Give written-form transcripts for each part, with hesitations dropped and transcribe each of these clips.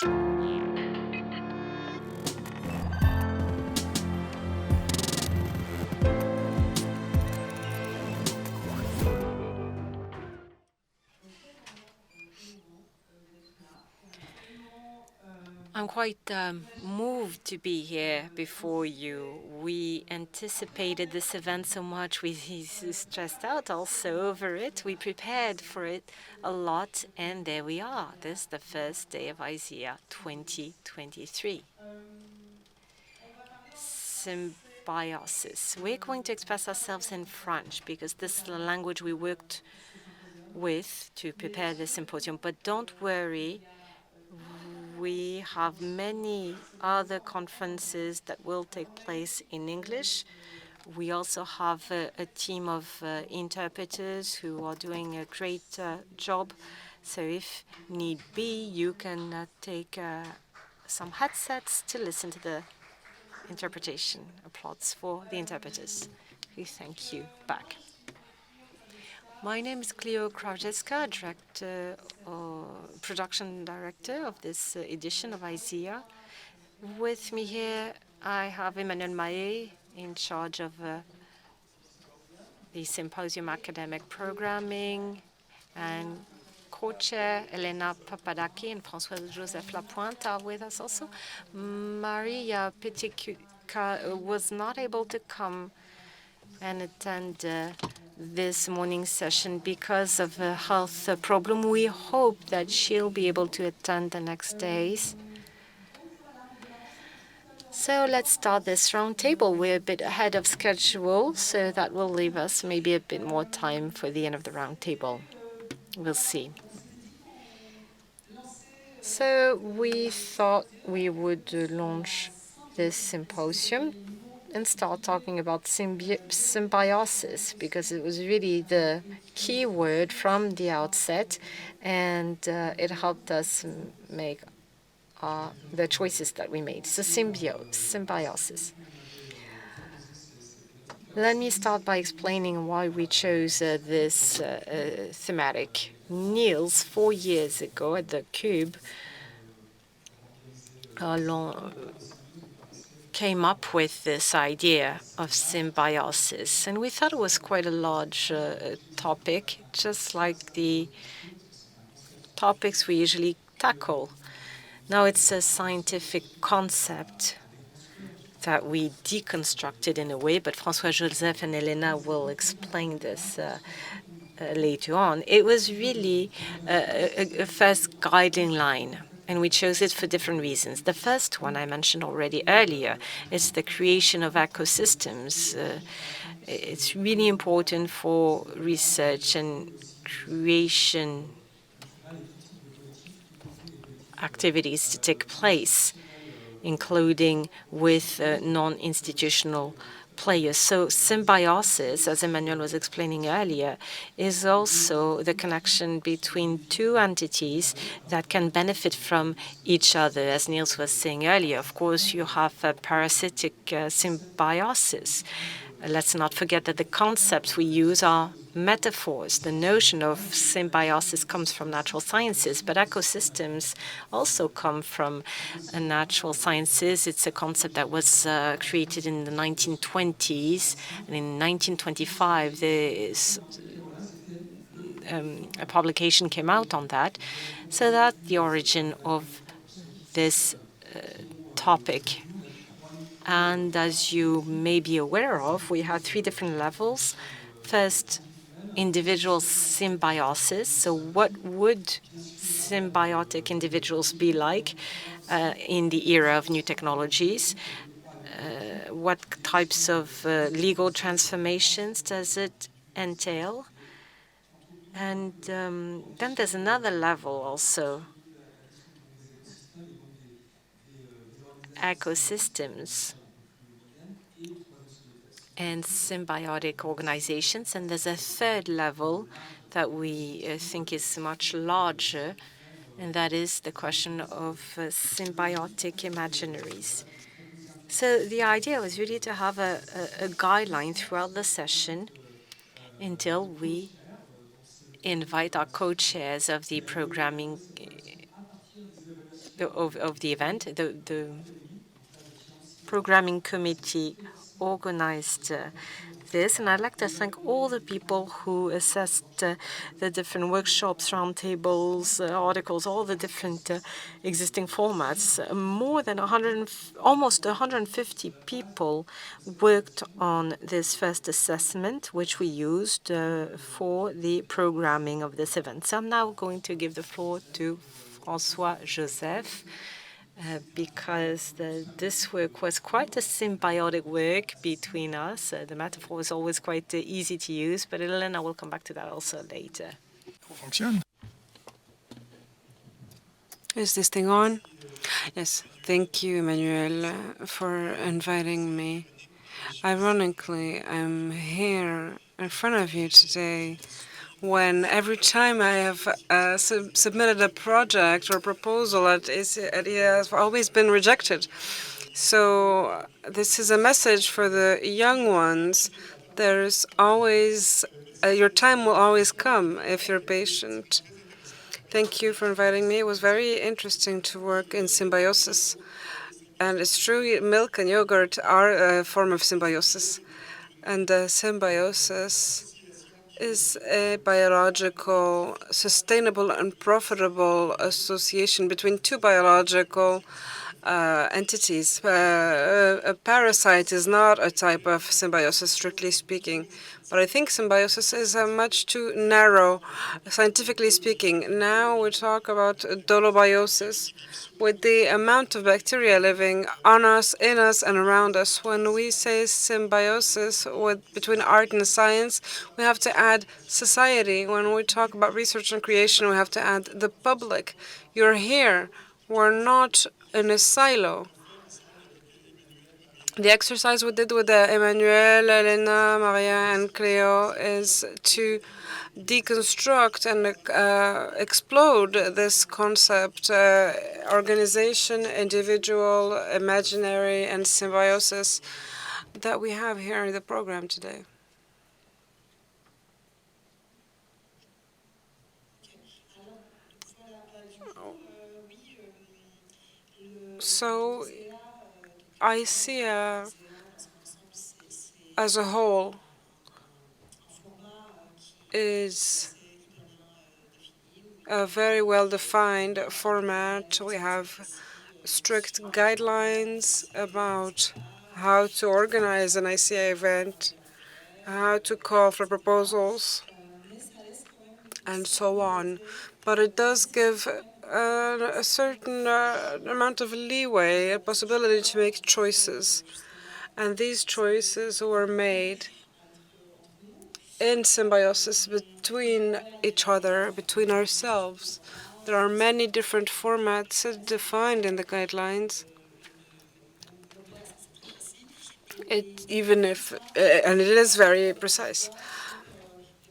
I'm quite moved to be here before you. We anticipated this event so much. We stressed out also over it. We prepared for it a lot, and there we are. This is the first day of ISEA 2023. Symbiosis. We're going to express ourselves in French because this is the language we worked with to prepare this symposium. But don't worry, we have many other conferences that will take place in English. We also have a team of interpreters who are doing a great job. So if need be, you can take some headsets to listen to the interpretation. Applause for the interpreters. We thank you back. My name is Klio Krajewska, production director of this edition of ISEA. With me here, I have Emmanuel Mahé, in charge of the Symposium academic programming, and co-chair Elena Papadaki and François-Joseph Lapointe are with us also. Maria Ptqk was not able to come and attend this morning's session because of a health problem. We hope that she'll be able to attend the next days. So let's start this roundtable. We're a bit ahead of schedule, so that will leave us maybe a bit more time for the end of the roundtable. We'll see. So we thought we would launch this symposium and start talking about symbiosis, because it was really the key word from the outset, and it helped us make the choices that we made. So symbiosis. Let me start by explaining why we chose this thematic. Niels, 4 years ago at the Cube, came up with this idea of symbiosis, and we thought it was quite a large topic, just like the topics we usually tackle. Now it's a scientific concept that we deconstructed in a way, but François-Joseph and Elena will explain this later on. It was really a first guiding line, and we chose it for different reasons. The first one I mentioned already earlier is the creation of ecosystems. It's really important for research and creation activities to take place, including with non-institutional players. So symbiosis, as Emmanuel was explaining earlier, is also the connection between two entities that can benefit from each other. As Niels was saying earlier, of course, you have a parasitic symbiosis. Let's not forget that the concepts we use are metaphors. The notion of symbiosis comes from natural sciences, but ecosystems also come from natural sciences. It's a concept that was created in the 1920s, and in 1925 a publication came out on that. So that's the origin of this topic. And as you may be aware of, we had 3 different levels. First, individual symbiosis. So what would symbiotic individuals be like in the era of new technologies? What types of legal transformations does it entail? And then there's another level also, ecosystems and symbiotic organizations. And there's a third level that we think is much larger, and that is the question of symbiotic imaginaries. So the idea was really to have a guideline throughout the session until we invite our co-chairs of the programming of the event. The programming committee organized this, and I'd like to thank all the people who assessed the different workshops, roundtables, articles, all the different existing formats. More than almost 150 people worked on this first assessment, which we used for the programming of this event. So I'm now going to give the floor to François-Joseph, because this work was quite a symbiotic work between us. The metaphor was always quite easy to use, but Elena will come back to that also later. Is this thing on? Yes. Thank you, Emmanuel, for inviting me. Ironically, I'm here in front of you today when every time I have submitted a project or proposal at ISEA has always been rejected. So this is a message for the young ones. There's always, your time will always come if you're patient. Thank you for inviting me. It was very interesting to work in Symbiosis. And it's true, milk and yogurt are a form of symbiosis. And symbiosis is a biological, sustainable and profitable association between two biological entities. A parasite is not a type of symbiosis, strictly speaking. But I think symbiosis is much too narrow, scientifically speaking. Now we talk about dolobiosis, with the amount of bacteria living on us, in us, and around us. When we say symbiosis between art and science, we have to add society. When we talk about research and creation, we have to add the public. You're here. We're not in a silo. The exercise we did with Emmanuel, Elena, Maria, and Klio is to deconstruct and explode this concept, organization, individual, imaginary, and symbiosis that we have here in the program today. So ISEA as a whole is a very well-defined format. We have strict guidelines about how to organize an ISEA event, how to call for proposals, and so on. But it does give a certain amount of leeway, a possibility to make choices. And these choices were made in symbiosis between each other, between ourselves. There are many different formats defined in the guidelines. And it is very precise.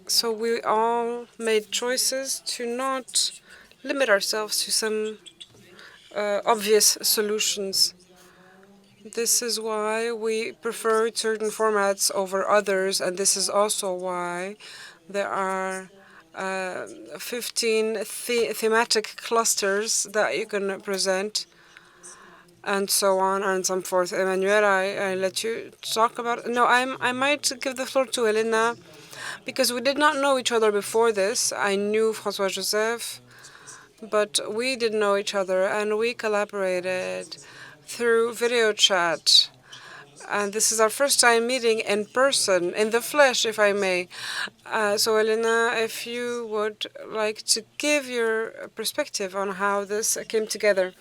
So we all made choices to not limit ourselves to some obvious solutions. This is why we prefer certain formats over others, and this is also why there are 15 thematic clusters that you can present, and so on and so forth. Emmanuel, I let you talk about it. No, I might give the floor to Elena, because we did not know each other before this. I knew François-Joseph, but we didn't know each other, and we collaborated through video chat. And this is our first time meeting in person, in the flesh, if I may. So, Elena, if you would like to give your perspective on how this came together.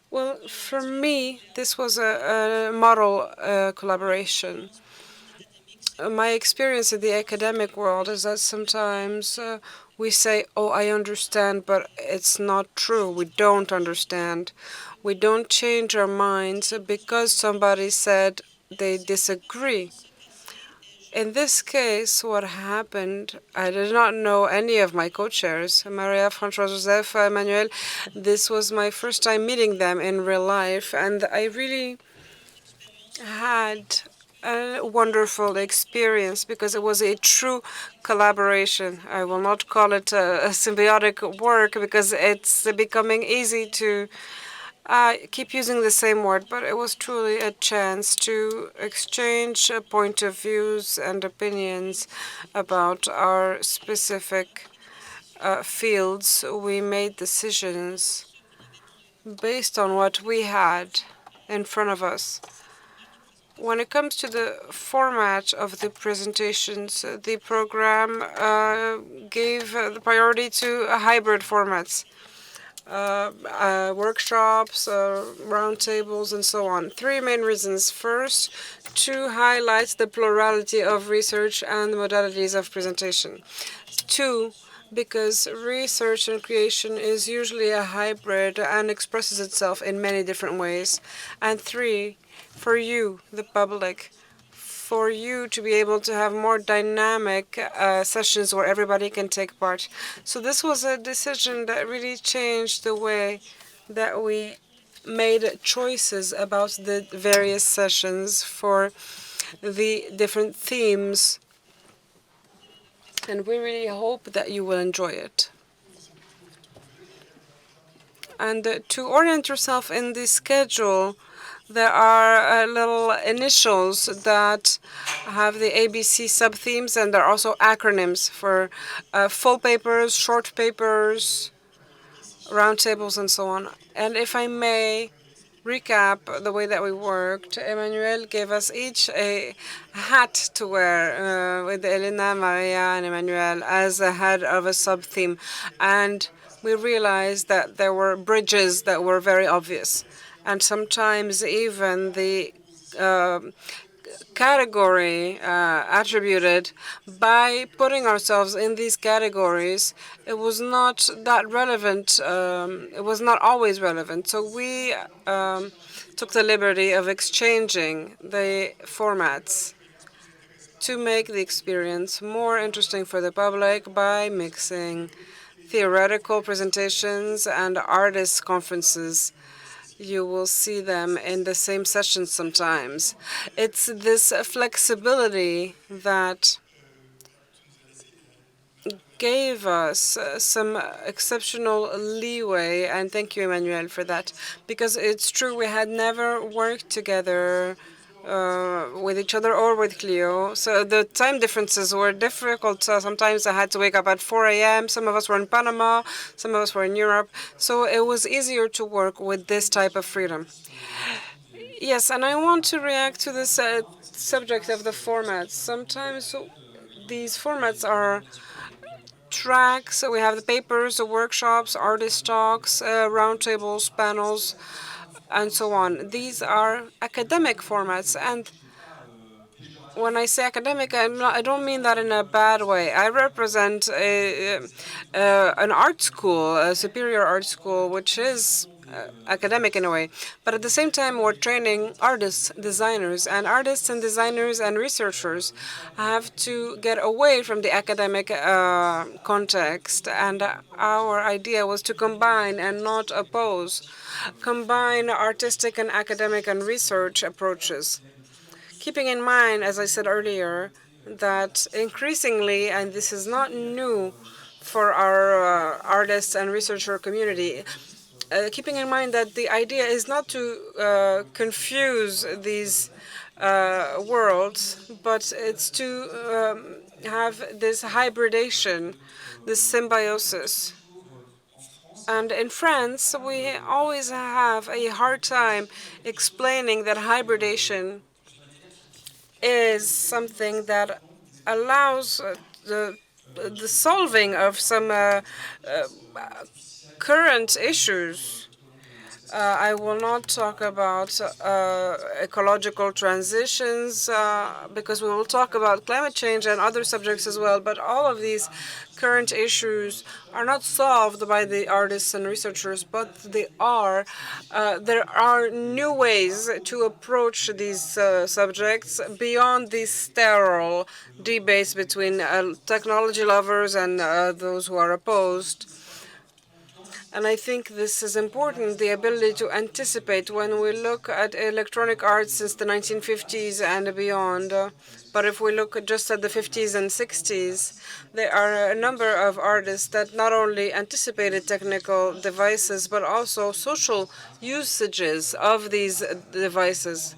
Well, for me, this was a model collaboration. My experience in the academic world is that sometimes we say, oh, I understand, but it's not true. We don't understand. We don't change our minds because somebody said they disagree. In this case, what happened, I did not know any of my co-chairs, Maria, François-Joseph, Emmanuel. This was my first time meeting them in real life, and I really had a wonderful experience because it was a true collaboration. I will not call it a symbiotic work because it's becoming easy to keep using the same word, but it was truly a chance to exchange point of views and opinions about our specific fields. We made decisions based on what we had in front of us. When it comes to the format of the presentations, the program gave the priority to hybrid formats, workshops, roundtables, and so on. Three main reasons. First, to highlight the plurality of research and modalities of presentation. Two, because research and creation is usually a hybrid and expresses itself in many different ways. And three, for you, the public, for you to be able to have more dynamic sessions where everybody can take part. So this was a decision that really changed the way that we made choices about the various sessions for the different themes. And we really hope that you will enjoy it. And to orient yourself in the schedule, there are little initials that have the ABC sub-themes, and there are also acronyms for full papers, short papers, roundtables, and so on. And if I may recap the way that we worked, Emmanuel gave us each a hat to wear with Elena, Maria, and Emmanuel as the head of a sub-theme. And we realized that there were bridges that were very obvious. And sometimes even the category attributed, by putting ourselves in these categories, it was not that relevant. It was not always relevant. So we took the liberty of exchanging the formats to make the experience more interesting for the public by mixing theoretical presentations and artist conferences. You will see them in the same sessions sometimes. It's this flexibility that gave us some exceptional leeway, and thank you, Emmanuel, for that, because it's true we had never worked together with each other or with Klio. So the time differences were difficult. Sometimes I had to wake up at 4 a.m. Some of us were in Panama, some of us were in Europe. So it was easier to work with this type of freedom. Yes, and I want to react to this subject of the formats. Sometimes these formats are tracks. So we have the papers, the workshops, artist talks, roundtables, panels, and so on. These are academic formats, and when I say academic, I don't mean that in a bad way. I represent an art school, a superior art school, which is academic in a way. But at the same time, we're training artists, designers, and artists and designers and researchers have to get away from the academic context. And our idea was to combine and not oppose, combine artistic and academic and research approaches. Keeping in mind, as I said earlier, that increasingly, and this is not new for our artists and researcher community, keeping in mind that the idea is not to confuse these worlds, but it's to have this hybridation, this symbiosis. And in France, we always have a hard time explaining that hybridation is something that allows the solving of some current issues. I will not talk about ecological transitions because we will talk about climate change and other subjects as well. But all of these current issues are not solved by the artists and researchers, but they are. There are new ways to approach these subjects beyond these sterile debates between technology lovers and those who are opposed. And I think this is important, the ability to anticipate when we look at electronic arts since the 1950s and beyond. But if we look just at the 50s and 60s, there are a number of artists that not only anticipated technical devices, but also social usages of these devices.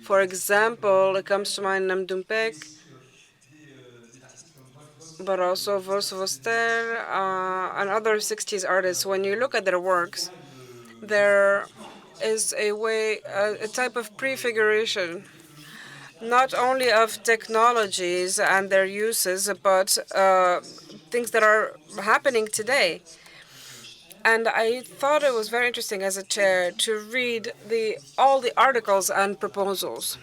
For example, it comes to mind Namdumpek, but also Vos Voster and other 60s artists. When you look at their works, there is a type of prefiguration, not only of technologies and their uses, but things that are happening today. And I thought it was very interesting as a chair to read all the articles and proposals.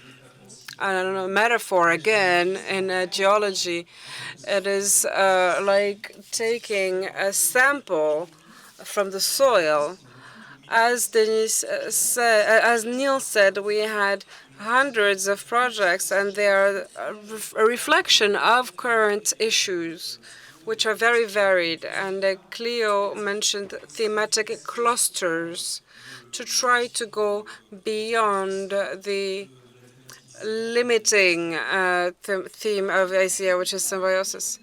I don't know, metaphor again in geology. It is like taking a sample from the soil. As as Neil said, we had hundreds of projects, and they are a reflection of current issues, which are very varied. And Klio mentioned thematic clusters to try to go beyond the limiting theme of ISEA, which is symbiosis.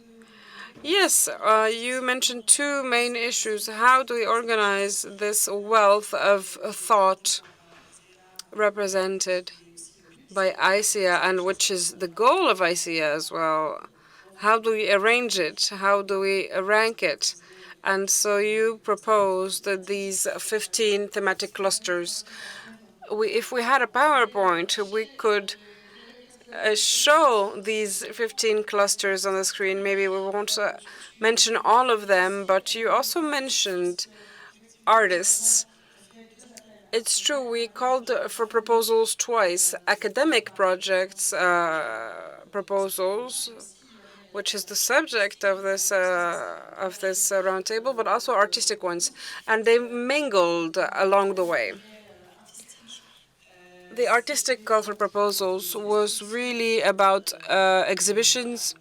Yes, you mentioned two main issues. How do we organize this wealth of thought represented by ISEA, and which is the goal of ISEA as well? How do we arrange it? How do we rank it? And so you proposed these 15 thematic clusters. If we had a PowerPoint, we could show these 15 clusters on the screen. Maybe we won't mention all of them, but you also mentioned artists. It's true, we called for proposals twice. Academic projects proposals, which is the subject of this roundtable, but also artistic ones, and they mingled along the way. The artistic call for proposals was really about exhibitions,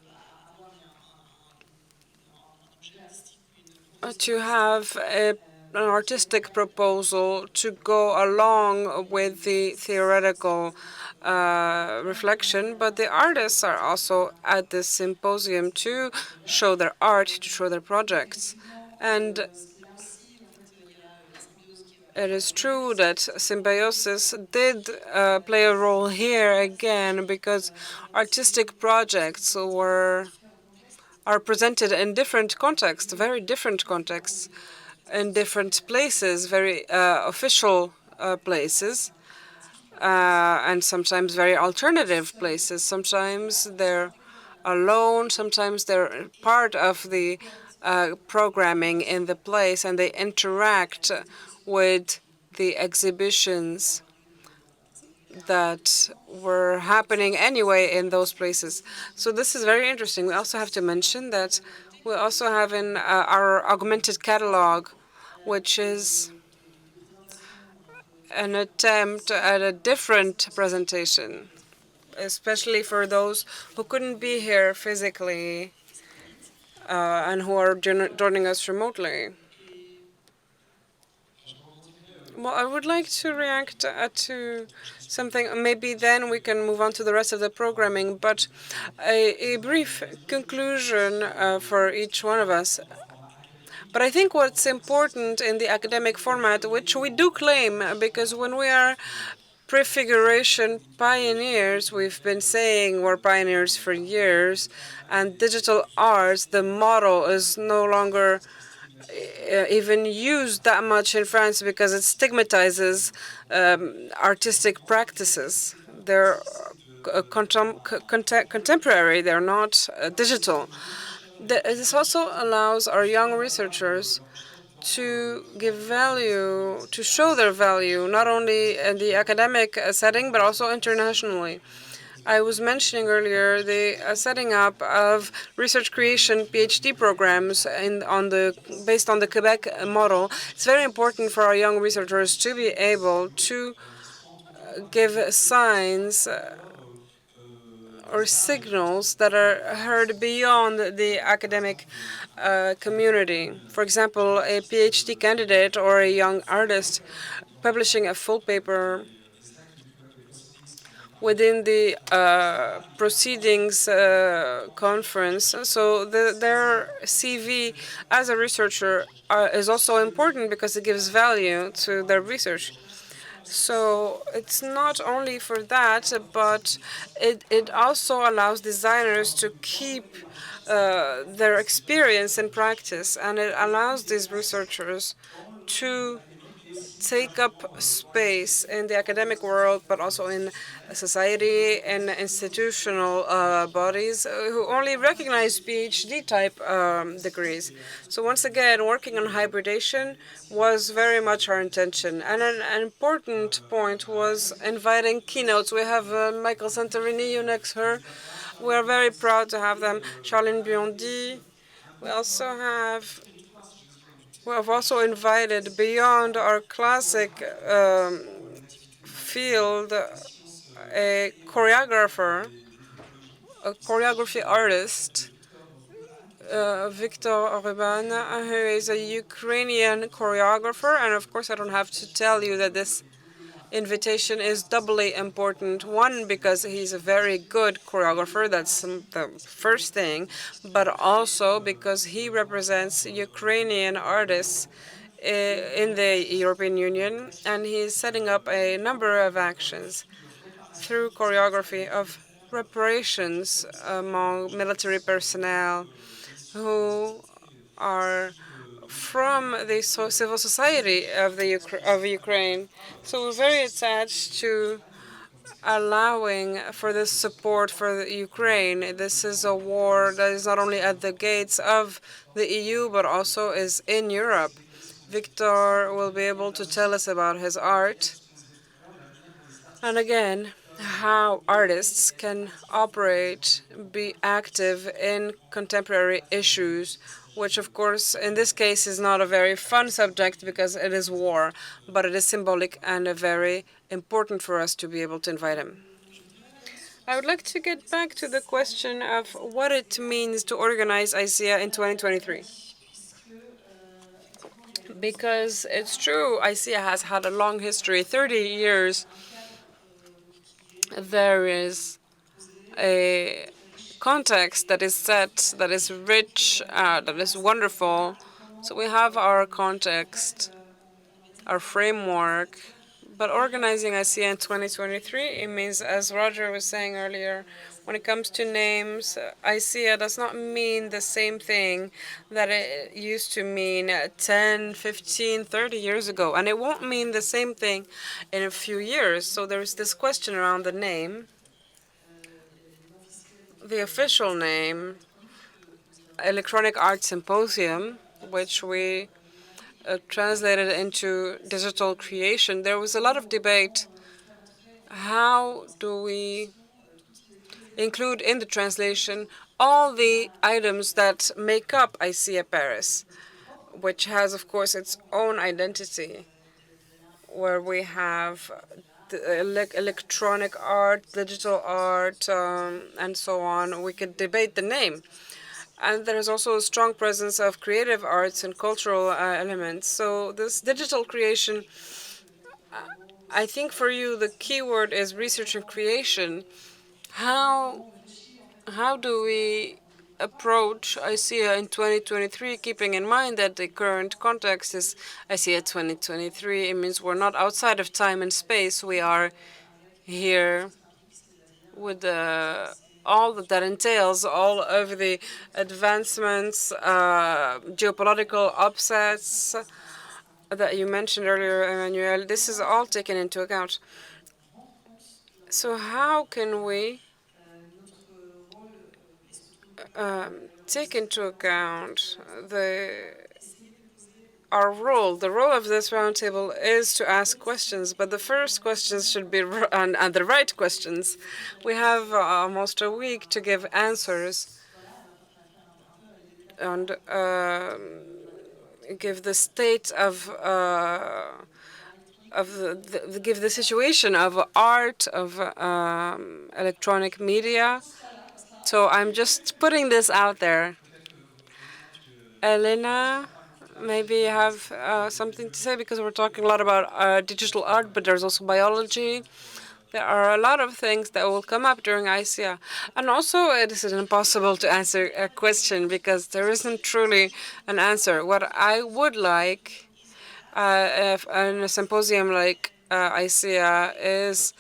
to have an artistic proposal to go along with the theoretical reflection, but the artists are also at this symposium to show their art, to show their projects. And it is true that Symbiosis did play a role here again, because artistic projects are presented in different contexts, very different contexts, in different places, very official places, and sometimes very alternative places. Sometimes they're alone, sometimes they're part of the programming in the place, and they interact with the exhibitions that were happening anyway in those places. So this is very interesting. We also have to mention that we also have in our augmented catalog, which is an attempt at a different presentation, especially for those who couldn't be here physically and who are joining us remotely. Well, I would like to react to something. Maybe then we can move on to the rest of the programming, but a brief conclusion for each one of us. But I think what's important in the academic format, which we do claim, because when we are prefiguration pioneers, we've been saying we're pioneers for years, and digital arts, the model is no longer even used that much in France because it stigmatizes artistic practices. They're contemporary, they're not digital. This also allows our young researchers to give value, to show their value, not only in the academic setting, but also internationally. I was mentioning earlier the setting up of research creation PhD programs based on the Quebec model. It's very important for our young researchers to be able to give signs or signals that are heard beyond the academic community. For example, a PhD candidate or a young artist publishing a full paper within the proceedings conference. So their CV as a researcher is also important because it gives value to their research. So it's not only for that, but it also allows designers to keep their experience and practice, and it allows these researchers to take up space in the academic world, but also in society and institutional bodies who only recognize PhD type degrees. So once again, working on hybridation was very much our intention. And an important point was inviting keynotes. We have Michael Santorini next her. We are very proud to have them. Charlene Biondi. We also have we have also invited beyond our classic field a choreographer, a choreography artist, Victor Orban, who is a Ukrainian choreographer. And of course, I don't have to tell you that this invitation is doubly important. One, because he's a very good choreographer, that's the first thing, but also because he represents Ukrainian artists in the European Union, and he's setting up a number of actions through choreography of reparations among military personnel who are from the civil society of of Ukraine. So we're very attached to allowing for this support for the Ukraine. This is a war that is not only at the gates of the EU, but also is in Europe. Victor will be able to tell us about his art. And again, how artists can operate, be active in contemporary issues, which of course in this case is not a very fun subject because it is war, but it is symbolic and very important for us to be able to invite him. I would like to get back to the question of what it means to organize ISEA in 2023. Because it's true, ISEA has had a long history, 30 years. There is a context that is set, that is rich, that is wonderful. So we have our context, our framework, but organizing ISEA in 2023, it means, as Roger was saying earlier, when it comes to names, ISEA does not mean the same thing that it used to mean 10, 15, 30 years ago. And it won't mean the same thing in a few years. So there's this question around the name. The official name, Electronic Art Symposium, which we translated into digital creation, there was a lot of debate. How do we include in the translation all the items that make up ISEA Paris, which has, of course, its own identity, where we have the electronic art, digital art, and so on. We could debate the name. And there is also a strong presence of creative arts and cultural elements. So this digital creation, I think for you the key word is research and creation. How do we approach ISEA in 2023, keeping in mind that the current context is ISEA 2023? It means we're not outside of time and space. We are here with all that entails, all of the advancements, geopolitical upsets that you mentioned earlier, Emmanuel. This is all taken into account. So how can we take into account our role? The role of this roundtable is to ask questions, but the first questions should be and the right questions. We have almost a week to give answers and give the state of give the situation of art, of electronic media. So I'm just putting this out there. Elena, maybe you have something to say, because we're talking a lot about digital art, but there's also biology. There are a lot of things that will come up during ISEA. And also, it is impossible to answer a question because there isn't truly an answer. What I would like if in a symposium like ISEA is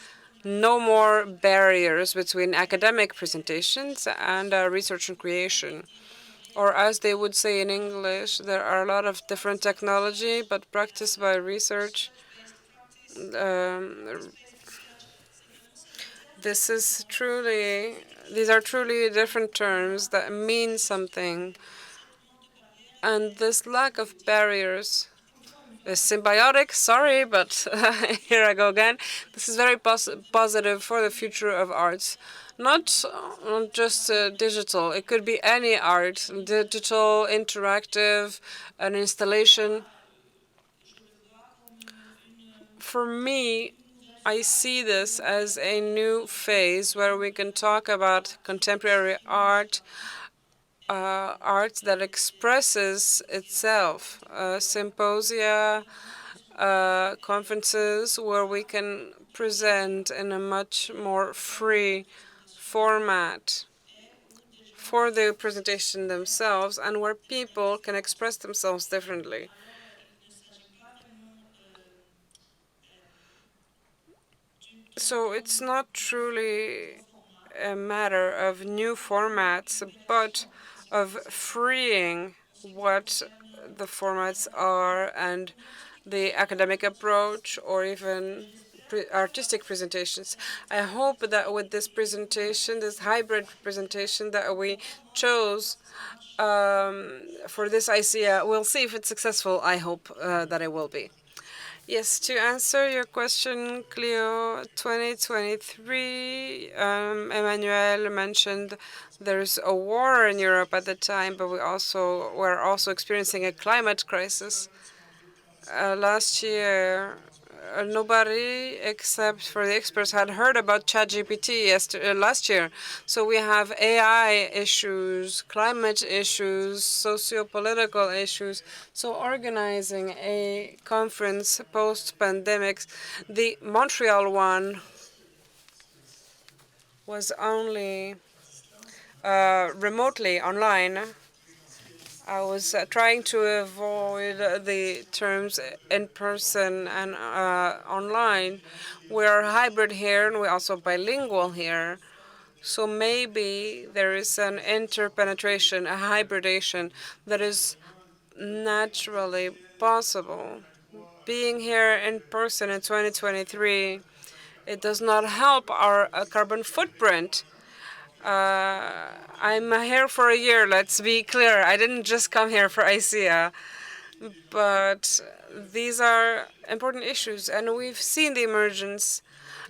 no more barriers between academic presentations and research and creation. Or as they would say in English, there are a lot of different technology, but practiced by research. Um, these are truly different terms that mean something. And this lack of barriers is symbiotic, sorry, but here I go again. This is very positive for the future of arts. Not just digital, it could be any art, digital, interactive, an installation. For me, I see this as a new phase where we can talk about contemporary art, art that expresses itself, symposia, conferences where we can present in a much more free format for the presentation themselves, and where people can express themselves differently. So it's not truly a matter of new formats, but of freeing what the formats are and the academic approach or even artistic presentations. I hope that with this presentation, this hybrid presentation that we chose for this ICEA, we'll see if it's successful. I hope that it will be. Yes, to answer your question, Klio, 2023, Emmanuel mentioned there's a war in Europe at the time, but we're also experiencing a climate crisis. Last year, nobody except for the experts had heard about ChatGPT last year. So we have AI issues, climate issues, socio-political issues. So organizing a conference post-pandemic, the Montreal one was only remotely online. I was trying to avoid the terms in person and online. We're hybrid here, and we're also bilingual here. So maybe there is an interpenetration, a hybridation that is naturally possible. Being here in person in 2023, it does not help our carbon footprint. I'm here for a year, let's be clear. I didn't just come here for ICEA, but these are important issues, and we've seen the emergence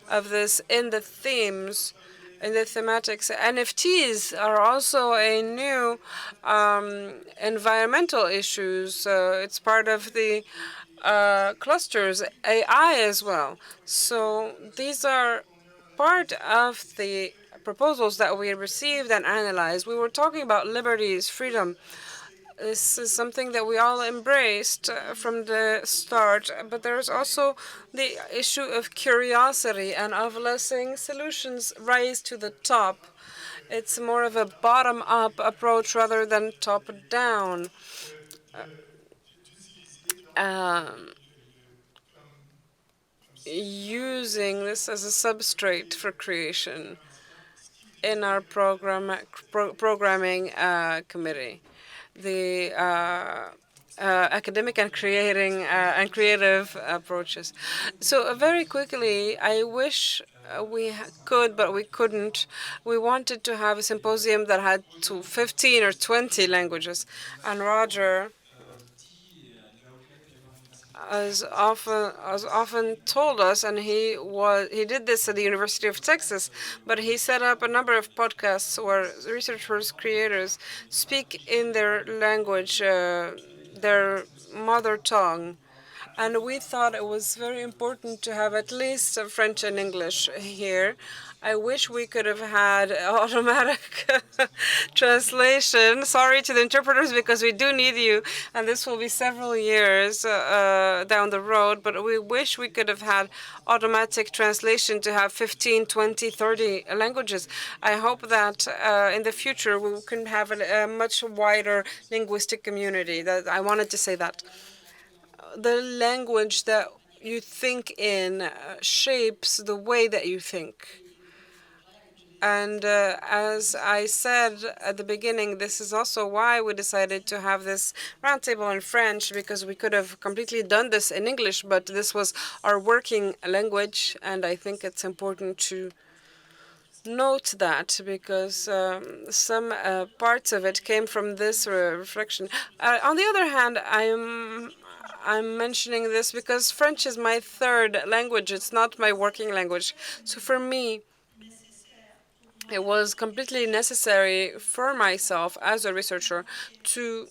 of this in the themes, in the thematics. NFTs are also a new environmental issues. It's part of the clusters, AI as well. So these are part of the proposals that we received and analyzed. We were talking about liberties, freedom. This is something that we all embraced from the start, but there's also the issue of curiosity and of letting solutions rise to the top. It's more of a bottom-up approach rather than top-down. Using this as a substrate for creation in our programming committee, the academic and creative approaches. So very quickly, I wish we could, but we couldn't. We wanted to have a symposium that had 15 or 20 languages, and Roger has often told us, and he did this at the University of Texas, but he set up a number of podcasts where researchers, creators speak in their language, their mother tongue, And we thought it was very important to have at least French and English here. I wish we could have had automatic translation. Sorry to the interpreters, because we do need you, and this will be several years down the road, but we wish we could have had automatic translation to have 15, 20, 30 languages. I hope that in the future we can have a much wider linguistic community. That I wanted to say that. The language that you think in shapes the way that you think. And as I said at the beginning, this is also why we decided to have this roundtable in French, because we could have completely done this in English, but this was our working language, and I think it's important to note that, because some parts of it came from this reflection. On the other hand, I'm mentioning this because French is my third language. It's not my working language. So for me, it was completely necessary for myself as a researcher to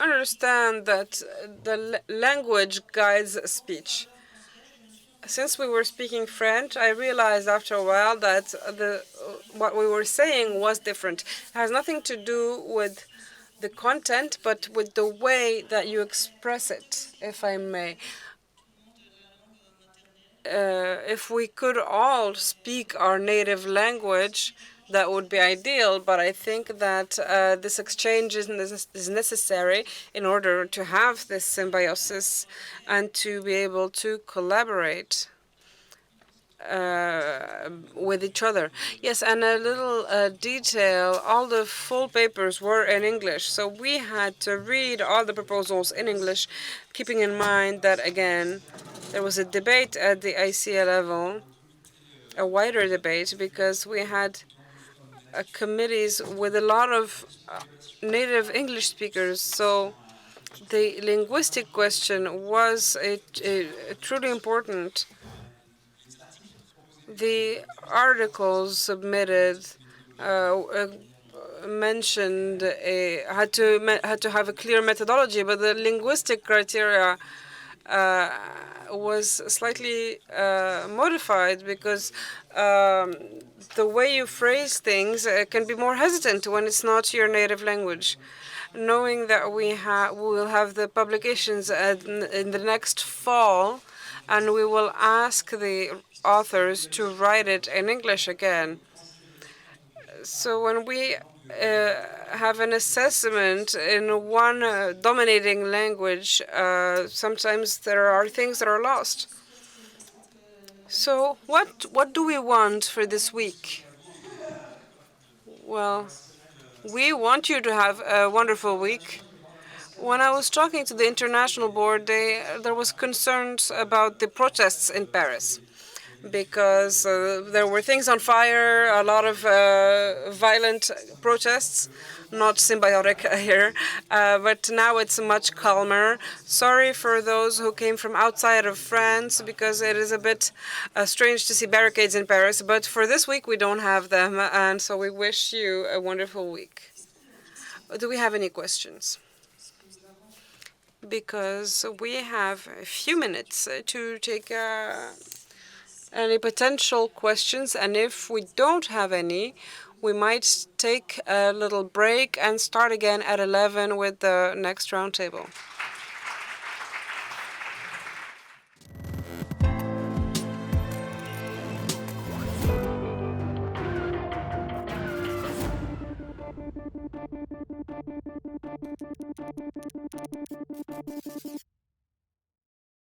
understand that the language guides speech. Since we were speaking French, I realized after a while that what we were saying was different. It has nothing to do with the content, but with the way that you express it, if I may. If we could all speak our native language, that would be ideal, but I think that this exchange is necessary in order to have this symbiosis and to be able to collaborate with each other. Yes, and a little detail, all the full papers were in English, so we had to read all the proposals in English, keeping in mind that, again, there was a debate at the ISEA level, a wider debate, because we had committees with a lot of native English speakers, so the linguistic question was truly important. The articles submitted mentioned had to have a clear methodology, but the linguistic criteria was slightly modified, because the way you phrase things can be more hesitant when it's not your native language. Knowing that we will have the publications in the next fall, and we will ask the authors to write it in English again. So when we have an assessment in one dominating language, sometimes there are things that are lost. So what do we want for this week? Well, we want you to have a wonderful week. When I was talking to the international board, there was concerns about the protests in Paris, because there were things on fire, a lot of violent protests, not symbiotic here, but now it's much calmer. Sorry for those who came from outside of France, because it is a bit strange to see barricades in Paris, but for this week we don't have them, and so we wish you a wonderful week. Do we have any questions? Because we have a few minutes to take any potential questions, and if we don't have any, we might take a little break and start again at 11 with the next roundtable.